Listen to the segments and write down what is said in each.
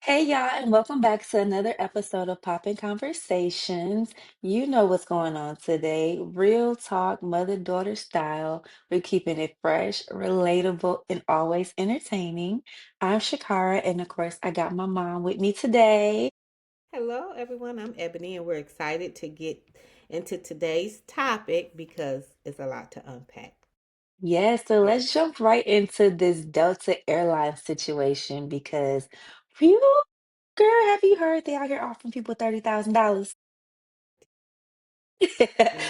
Hey y'all, and welcome back to another episode of Poppin Conversations. You know what's going on today. Real talk, mother-daughter style. We're keeping it fresh, relatable, and always entertaining. I'm Shakara, and of course, I got my mom with me today. Hello, everyone. I'm Ebony, and we're excited to get into today's topic because it's a lot to unpack. Yes, so Yes. let's jump right into this Delta Airlines situation because, phew, girl, have you heard they out here offering people $30,000?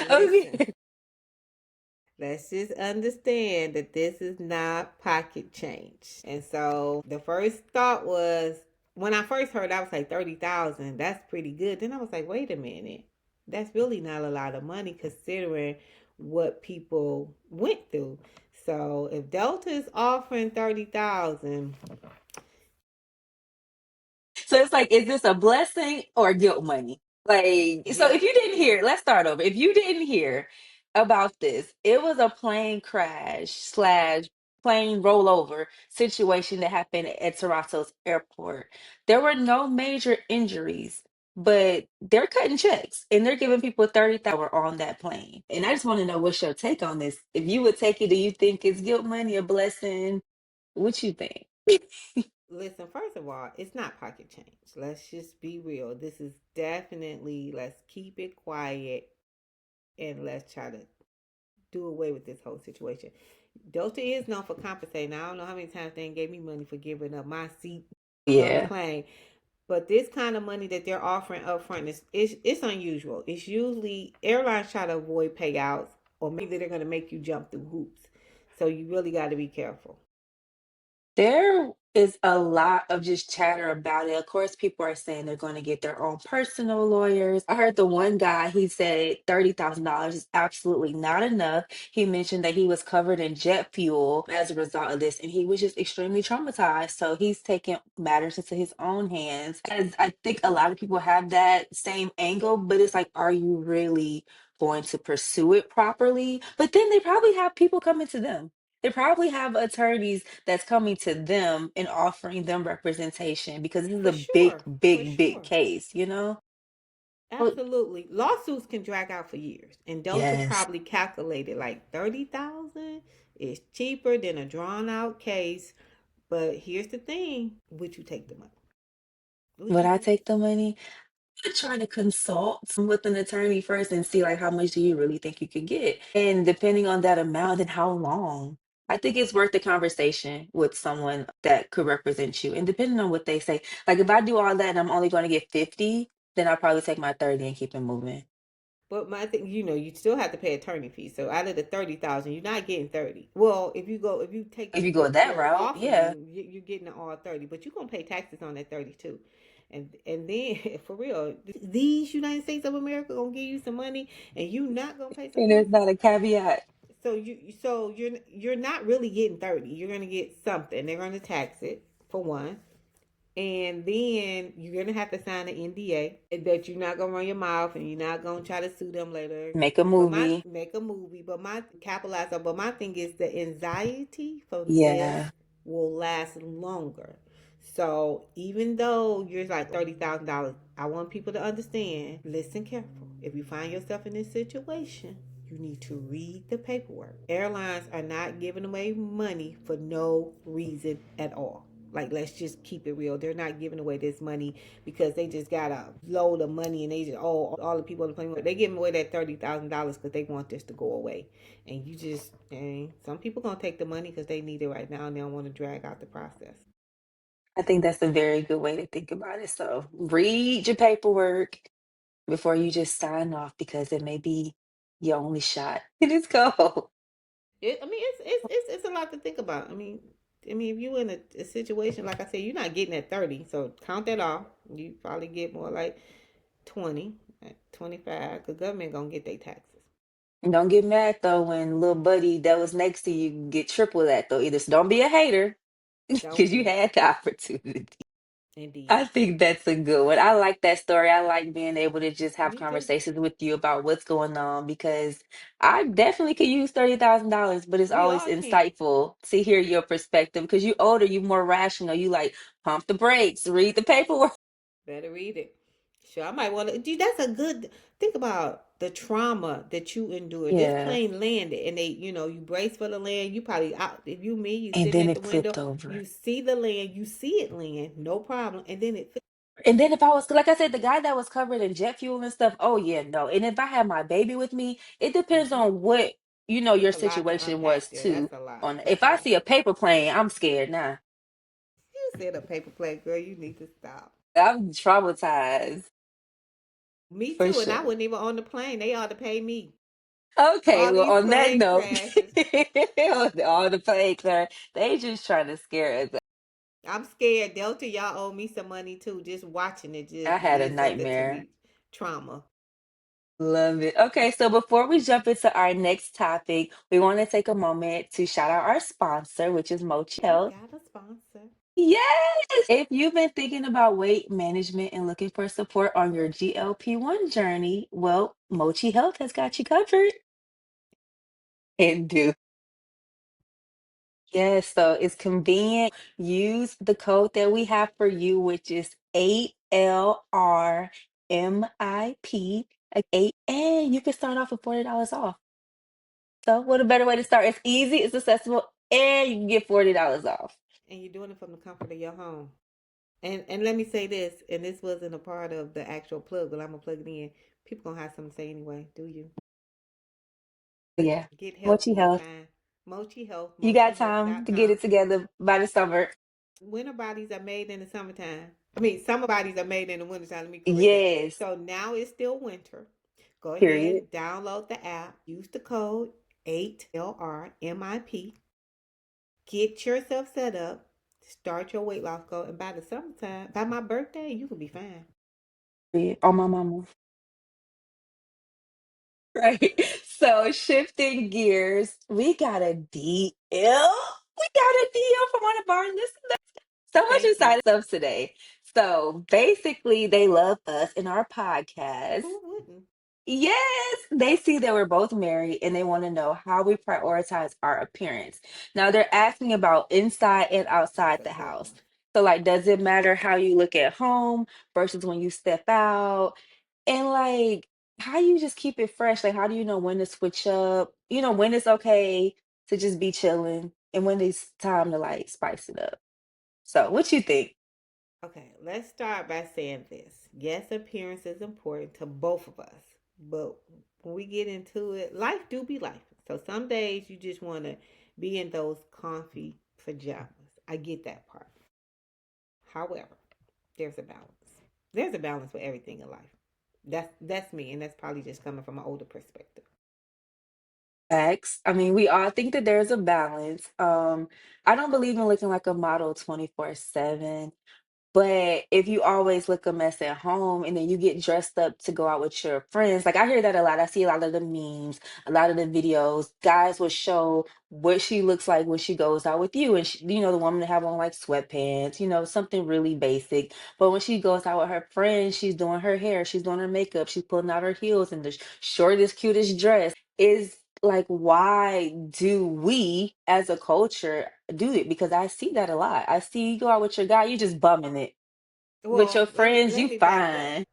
Listen, Okay. let's just understand that this is not pocket change. And so the first thought was when I first heard, I was like 30,000. That's pretty good. Then I was like, wait a minute, that's really not a lot of money considering what people went through. So if Delta is offering 30,000, So it's like, is this a blessing or guilt money? Like, so if guilt. you didn't hear, let's start over. If you didn't hear about this, it was a plane crash slash plane rollover situation that happened at Toronto's airport. There were no major injuries, but they're cutting checks and they're giving people 30,000 were on that plane. And I just want to know what's your take on this. If you would take it, do you think it's guilt money, a blessing? What you think? Listen, first of all, it's not pocket change. Let's just be real. This is definitely, let's keep it quiet and let's try to do away with this whole situation. Delta is known for compensating. I don't know how many times they gave me money for giving up my seat on the Yeah. plane. But this kind of money that they're offering up front it's unusual. It's usually airlines try to avoid payouts or maybe they're going to make you jump through hoops. So you really got to be careful. There is a lot of just chatter about it. Of course, people are saying they're going to get their own personal lawyers. I heard the one guy, he said $30,000 is absolutely not enough. He mentioned that he was covered in jet fuel as a result of this, and he was just extremely traumatized. So he's taking matters into his own hands. As I think a lot of people have that same angle, but it's like, are you really going to pursue it properly? But then they probably have people coming to them. They probably have attorneys that's coming to them and offering them representation because this is For a big, sure. For big, big sure. case, you know? Well, Absolutely. Lawsuits can drag out for years. And Delta yes. probably calculated like 30,000 is cheaper than a drawn out case. But here's the thing, would you take the money? Would Would you I take take the money? I'd try to consult with an attorney first and see like how much do you really think you could get? And depending on that amount and how long. I think it's worth the conversation with someone that could represent you. And depending on what they say, like if I do all that and I'm only going to get 50, then I'll probably take my 30 and keep it moving. But my thing, you still have to pay attorney fees. So out of the 30,000, you're not getting 30. Well, if you take If you go what that they're route, yeah. offering, you're getting all 30. But you're gonna pay taxes on that 32. And then for real, these United States of America gonna give you some money, and you not gonna pay some And there's taxes. not a caveat. So you're not really getting 30. You're gonna get something. They're gonna tax it for one. And then you're gonna have to sign an NDA that you're not gonna run your mouth and you're not gonna try to sue them later. Make a But my movie. make a movie, but my capitalize on. But my thing is the anxiety from this Yeah. will last longer. So even though you're like $30,000, I want people to understand. Listen careful. If you find yourself in this situation, you need to read the paperwork. Airlines are not giving away money for no reason at all. Like, let's just keep it real. They're not giving away this money because they just got a load of money and they just, oh, all the people on the plane, they're giving away that $30,000 because they want this to go away. And you just, and some people going to take the money because they need it right now and they don't want to drag out the process. I think that's a very good way to think about it. So read your paperwork before you just sign off because it may be your only shot. It is go. I mean, it's a lot to think about. If you're in a situation like I said, you're not getting at 30, so count that off. You probably get more like 20, 25, because government gonna get their taxes. And don't get mad though when little buddy that was next to you get triple that though either. So don't be a hater Don't because you be. had the opportunity. Indeed. I think that's a good one. I like that story. I like being able to just have Me too. conversations with you about what's going on because I definitely could use $30,000, but it's We always all can. insightful to hear your perspective because you older, you more rational. You like pump the brakes, read the paperwork. Better read it. Sure, I might want to. Dude, that's a good. Think about the trauma that you endured. This Yeah. plane landed, and you brace for the land. You probably out. If you me, you And sitting then at the it flipped window. over. You see the land. You see it land. No problem. And then it. And then if I was, like I said, the guy that was covered in jet fuel and stuff, oh yeah, no. And if I had my baby with me, it depends Mm-hmm. on what, your It's a lot to situation was unpack there. too. That's a lot. On if That's a I lot. see a paper plane, I'm scared now. You said a paper plate, girl. You need to stop. I'm traumatized Me for too. And sure. I wasn't even on the plane. They ought to pay me. Okay, All well, these on that plane note, crashes. all the planes are they just trying to scare us. I'm scared. Delta, y'all owe me some money too. Just watching it I just had a did something to nightmare. me. Trauma. Love it. Okay, so before we jump into our next topic, we want to take a moment to shout out our sponsor, which is Mochi We Health. got a sponsor. Yes! If you've been thinking about weight management and looking for support on your GLP-1 journey, well, Mochi Health has got you covered. And do. Yes, so it's convenient. Use the code that we have for you, which is 8LRMIP, like 8, and you can start off with $40 off. So, what a better way to start? It's easy, it's accessible, and you can get $40 off. And you're doing it from the comfort of your home. And let me say this, and this wasn't a part of the actual plug, but I'm gonna plug it in. People gonna have something to say anyway. Do you? Yeah, Get help Mochi one Health. time. Mochi Health, You got time to get mochihealth.com. it together by the summer. Winter bodies are made in the summertime. I mean, summer bodies are made in the wintertime. Let me correct that. Yes, So now it's still winter. Go period. ahead, download the app, use the code 8LRMIP, get yourself set up, start your weight loss goal, and by the summertime, by my birthday, you could be fine. Period. On my mama. Right. So shifting gears, we got a deal. We got a deal from one of our listeners. So much Thank you. excited stuff today. So basically, they love us in our podcast. Who wouldn't? Yes, they see that we're both married and they want to know how we prioritize our appearance. Now they're asking about inside and That's outside a the good house. one. So, like, does it matter how you look at home versus when you step out? And like, how you just keep it fresh? Like, how do you know when to switch up? When it's okay to just be chilling and when it's time to like spice it up. So, what you think? Okay, let's start by saying this. Yes, appearance is important to both of us, but when we get into it, life do be life. So some days you just want to be in those comfy pajamas. I get that part. However, there's a balance. There's a balance for everything in life. That's me, and that's probably just coming from an older perspective. Facts. I mean, we all think that there's a balance. I don't believe in looking like a model 24/7. But if you always look a mess at home and then you get dressed up to go out with your friends, like I hear that a lot. I see a lot of the memes, a lot of the videos. Guys will show what she looks like when she goes out with you. And the woman to have on like sweatpants, something really basic. But when she goes out with her friends, she's doing her hair, she's doing her makeup, she's pulling out her heels and the shortest, cutest dress. Is like, why do we as a culture do it? Because I see that a lot. I see you go out with your guy, you just bumming it. With Well, your friends, let you me back up. fine.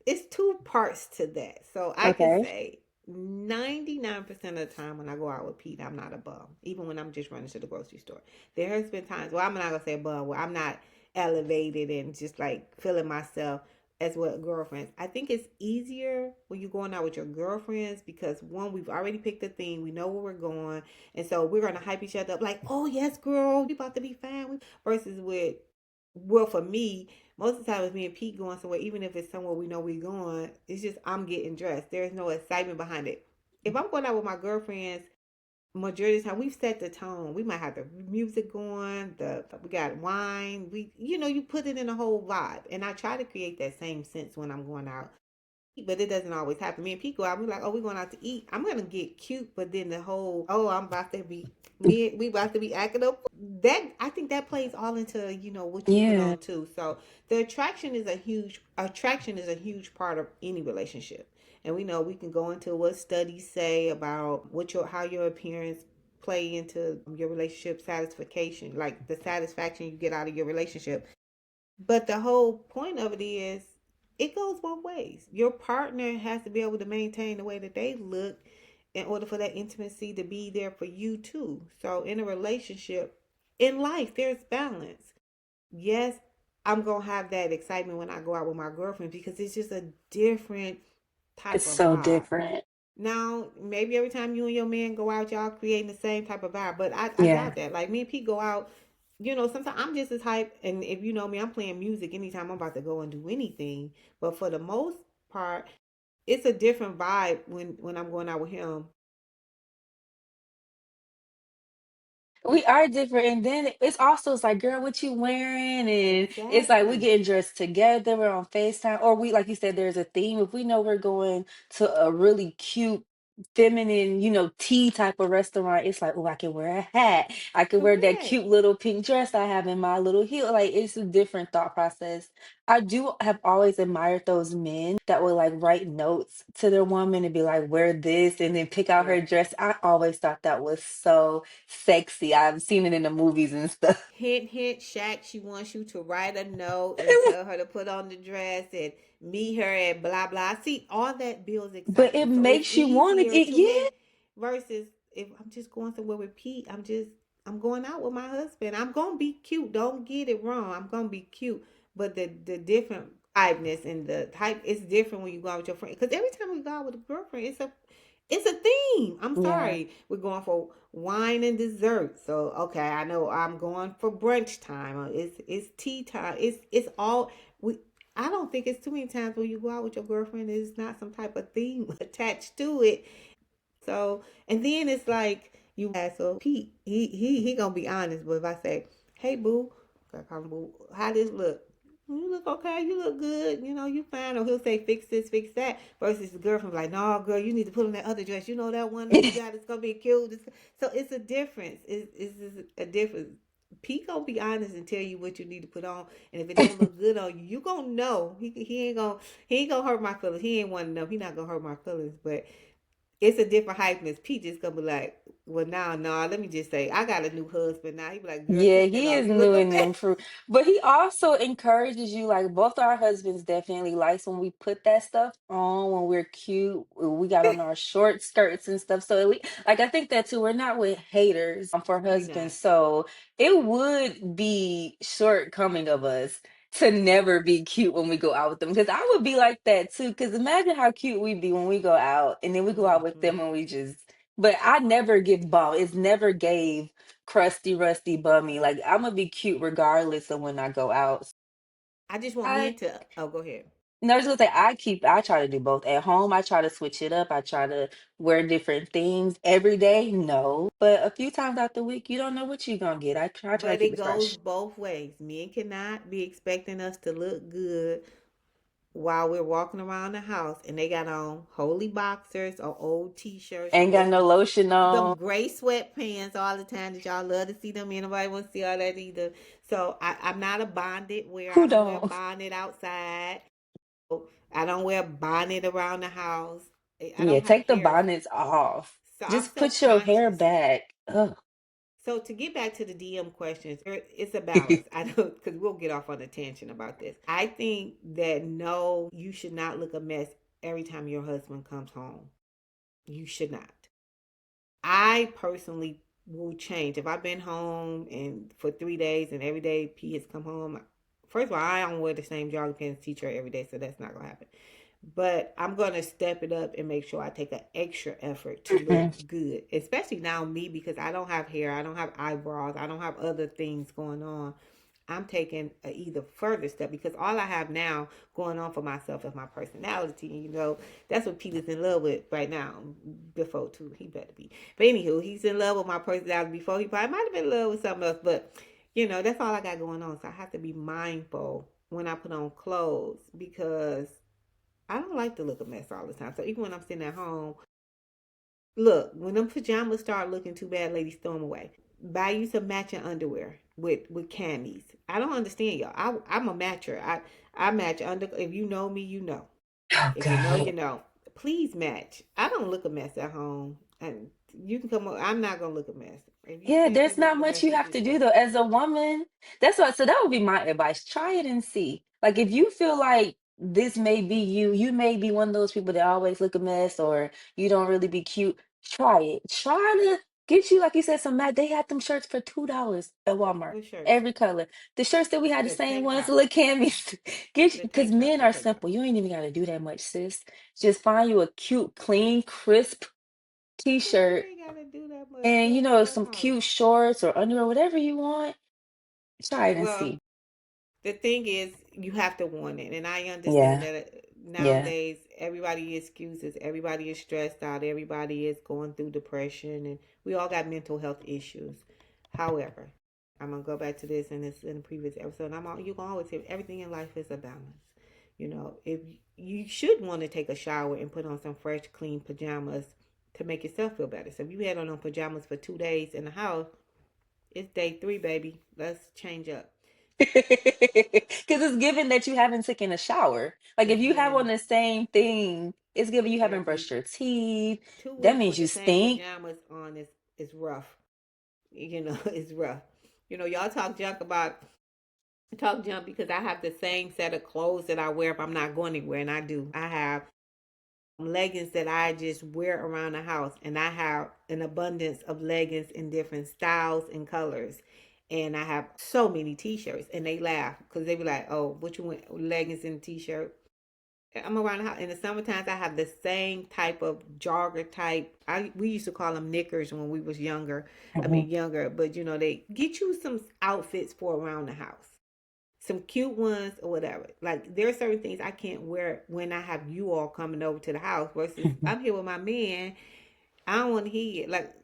It's two parts to that. So I can Okay. say 99% of the time when I go out with Pete, I'm not a bum. Even when I'm just running to the grocery store. There has been times, well, I'm not going to say a bum, where I'm not elevated and just like feeling myself as with girlfriends. I think it's easier when you're going out with your girlfriends because one, we've already picked a theme, we know where we're going, and so we're gonna hype each other up like, oh yes, girl, we about to be fine. Versus with, well, for me, most of the time it's me and Pete going somewhere, even if it's somewhere we know we're going, it's just I'm getting dressed. There's no excitement behind it. If I'm going out with my girlfriends, majority of the time we've set the tone. We might have the music going, the we got wine. You put it in a whole vibe. And I try to create that same sense when I'm going out. but it doesn't always happen. Me and Pete go out, we're like, oh, we're going out to eat. I'm gonna get cute, but then the whole, oh, I'm about to be we about to be acting up. That I think that plays all into what you put Yeah. on too. So the attraction is a huge part of any relationship, and we know we can go into what studies say about what your how your appearance play into your relationship satisfaction, like the satisfaction you get out of your relationship. But the whole point of it is it goes both ways. Your partner has to be able to maintain the way that they look in order for that intimacy to be there for you too. So in a relationship, in life, there's balance. Yes, I'm gonna have that excitement when I go out with my girlfriend because it's just a different It's type of so vibe. different. Now, maybe every time you and your man go out, y'all creating the same type of vibe. But I Yeah. doubt that. Like me and Pete go out, sometimes I'm just as hype. And if you know me, I'm playing music anytime I'm about to go and do anything. But for the most part, it's a different vibe when I'm going out with him. We are different, and then it's also it's like, girl, what you wearing? And it's like we Exactly. getting dressed together. We're on FaceTime, or we, like you said, there's a theme. If we know we're going to a really cute, feminine, tea type of restaurant, it's like, oh, I can wear a hat. I can wear that Correct. cute little pink dress I have in my little heel. Like it's a different thought process. I do have always admired those men that would like write notes to their woman and be like, wear this, and then pick out her Yeah. dress. I always thought that was so sexy. I've seen it in the movies and stuff. Hint, hint, Shaq, she wants you to write a note and tell her to put on the dress and meet her at blah blah. See, all that builds But it excitement. So it's makes you want easier it. to Yeah. make versus if I'm just going somewhere with Pete, I'm going out with my husband. I'm gonna be cute. Don't get it wrong. I'm gonna be cute. But the different typeness and the type is different when you go out with your friend. Because every time we go out with a girlfriend, it's a theme. I'm Yeah. sorry. We're going for wine and dessert. So okay, I know I'm going for brunch time. Or it's tea time. It's all we. I don't think it's too many times when you go out with your girlfriend. There's not some type of theme attached to it. So and then it's like you ask so Pete, he gonna be honest. But if I say, hey boo, I call him boo, how this look? You look okay, you look good, you fine. Or he'll say, fix this, fix that. Versus the girlfriend like, no, girl, you need to put on that other dress. You know that one that you got is gonna be cute. So it's a difference. It's a difference. Pete gonna be honest and tell you what you need to put on, and if it don't look good on you, you gonna know. He ain't gonna hurt my feelings. He ain't want to know. He not gonna hurt my feelings, but it's a different hypeness. Pete just gonna be like, well, now, nah, let me just say, I got a new husband now. He be like, girl, Yeah, take that he off. is You look new a and mess. improved. But he also encourages you, like both our husbands definitely likes when we put that stuff on when we're cute. We got on our short skirts and stuff. So at least, like I think that too, we're not with haters for We not. husbands. So it would be shortcoming of us to never be cute when we go out with them. Because I would be like that too. Because imagine how cute we'd be when we go out and then we go out with Mm-hmm. them and we just but I never give ball. It's never gave crusty, rusty, bummy. Like I'm gonna be cute regardless of when I go out. I just want I men to. Oh, go ahead. no, I was gonna say I try to do both. At home, I try to switch it up. I try to wear different things every day. No, but a few times out the week, you don't know what you're gonna get. I try to But keep it it goes fresh. both ways. Men cannot be expecting us to look good while we're walking around the house and they got on holy boxers or old t-shirts or Ain't got no lotion them on. gray sweatpants all the time that y'all love to see them. Anybody want to see all that either. So I'm not a bonnet wearer. I Who don't wear a don't? bonnet outside. I don't wear a bonnet around the house. I Yeah, don't have take the hair. bonnets off. So I'm Just put your hair self-conscious. back. Ugh. So to get back to the DM questions, it's a balance. I know because we'll get off on a tangent about this. I think that no, you should not look a mess every time your husband comes home. You should not. I personally will change if I've been home and for 3 days and every day P has come home. First of all, I don't wear the same jogging pants t-shirt every day, so that's not gonna happen. But I'm gonna step it up and make sure I take an extra effort to look good, especially now me because I don't have hair, I don't have eyebrows, I don't have other things going on. I'm taking a either further step because all I have now going on for myself is my personality. That's what Peter's in love with right now. Before too, he better be. But anywho, he's in love with my personality. Before he probably might have been in love with something else, but that's all I got going on. So I have to be mindful when I put on clothes because I don't like to look a mess all the time. So even when I'm sitting at home, look, when them pajamas start looking too bad, ladies, throw them away. Buy you some matching underwear with camis. I don't understand y'all. I'm a matcher. I match under. If you know me, you know. Oh If you know, God. you know. Please match. I don't look a mess at home, and you can come. I'm not gonna look a mess. If you Yeah, catch me there's not looking a much mess, you it's have to just do that. though. As a woman, that's what, so that would be my advice. Try it and see. Like if you feel like this may be you, you may be one of those people that always look a mess or you don't really be cute. Try it. Try to get you, like you said, some mat. They had them shirts for $2 at Walmart. What shirts? Every color. The shirts that we had the The same tank ones, the tops. little camis. Get you The because tank tops. men The are tank simple. tops. You ain't even gotta do that much, sis. Just find you a cute, clean, crisp What you t-shirt ain't gotta do that much? and Go to some Clubhouse. cute shorts or underwear, whatever you want. Try it and Well, see. the thing is, you have to want it, and I understand Yeah, that yeah. nowadays everybody excuses, everybody is stressed out, everybody is going through depression, and we all got mental health issues. However, I'm gonna go back to this in the previous episode. You can always say everything in life is a balance. You know, if you should want to take a shower and put on some fresh, clean pajamas to make yourself feel better. So if you had on them pajamas for 2 days in the house, it's day three, baby. Let's change up. Because it's given that you haven't taken a shower. Like if It's you have on given the same thing, it's given you haven't every brushed your teeth. two That weeks means with you the same stink. pajamas on is rough. You know, it's rough. You know, y'all talk junk because I have the same set of clothes that I wear if I'm not going anywhere, and I do. I have leggings that I just wear around the house, and I have an abundance of leggings in different styles and colors. And I have so many t-shirts, and they laugh because they be like, "Oh, what you want? Leggings and t-shirt?" I'm around the house in the summertime. I have the same type of jogger type. We used to call them knickers when we was younger. I Mhm. mean younger, but you know they get you some outfits for around the house, some cute ones or whatever. Like there are certain things I can't wear when I have you all coming over to the house. Versus I'm here with my man. I don't want to hear it. Like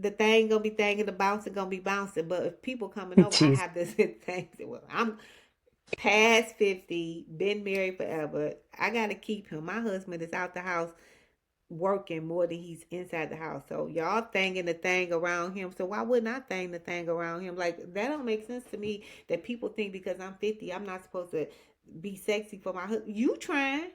the thing gonna be thing the bouncing gonna be bouncing. But if people coming over, I Jeez. have this thing. Well, I'm past 50, been married forever. I got to keep him. My husband is out the house working more than he's inside the house. So y'all thinking the thing around him. So why wouldn't I think the thing around him? Like that don't make sense to me that people think because I'm 50, I'm not supposed to be sexy for my husband. You trying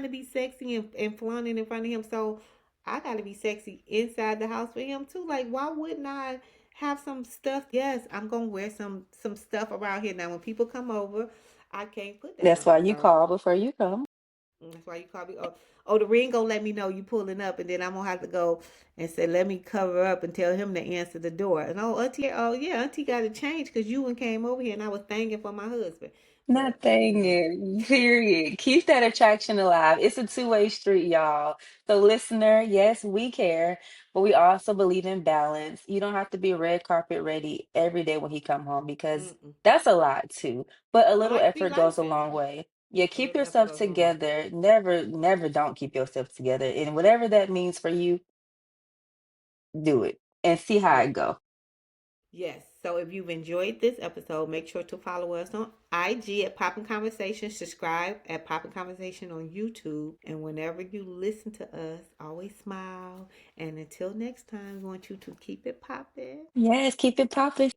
to be sexy and flaunting in front of him. So I got to be sexy inside the house for him too. Like why wouldn't I have some stuff? Yes, I'm gonna wear some stuff around here. Now when people come over, I can't put that That's why on. you So call before you come. that's why you call me. Oh, the ring gonna let me know you pulling up, and then I'm gonna have to go and say, let me cover up and tell him to answer the door. And auntie, oh yeah, auntie got to change because you and came over here, and I was thanking for my husband. But Not you thing know, it. Period. Keep that attraction alive. It's a two-way street, y'all. So, listener, yes, we care, but we also believe in balance. You don't have to be red carpet ready every day when he come home because mm-mm. that's a lot too. But a little Life be effort goes life, a and long way. Yeah, a keep little effort yourself goes a long way. together. Never, never don't keep yourself together. And whatever that means for you, do it and see how it Yes. go. Yes. So if you've enjoyed this episode, make sure to follow us on IG at Poppin Conversations. Subscribe at Poppin Conversation on YouTube. And whenever you listen to us, always smile. And until next time, we want you to keep it poppin'. Yes, keep it popping.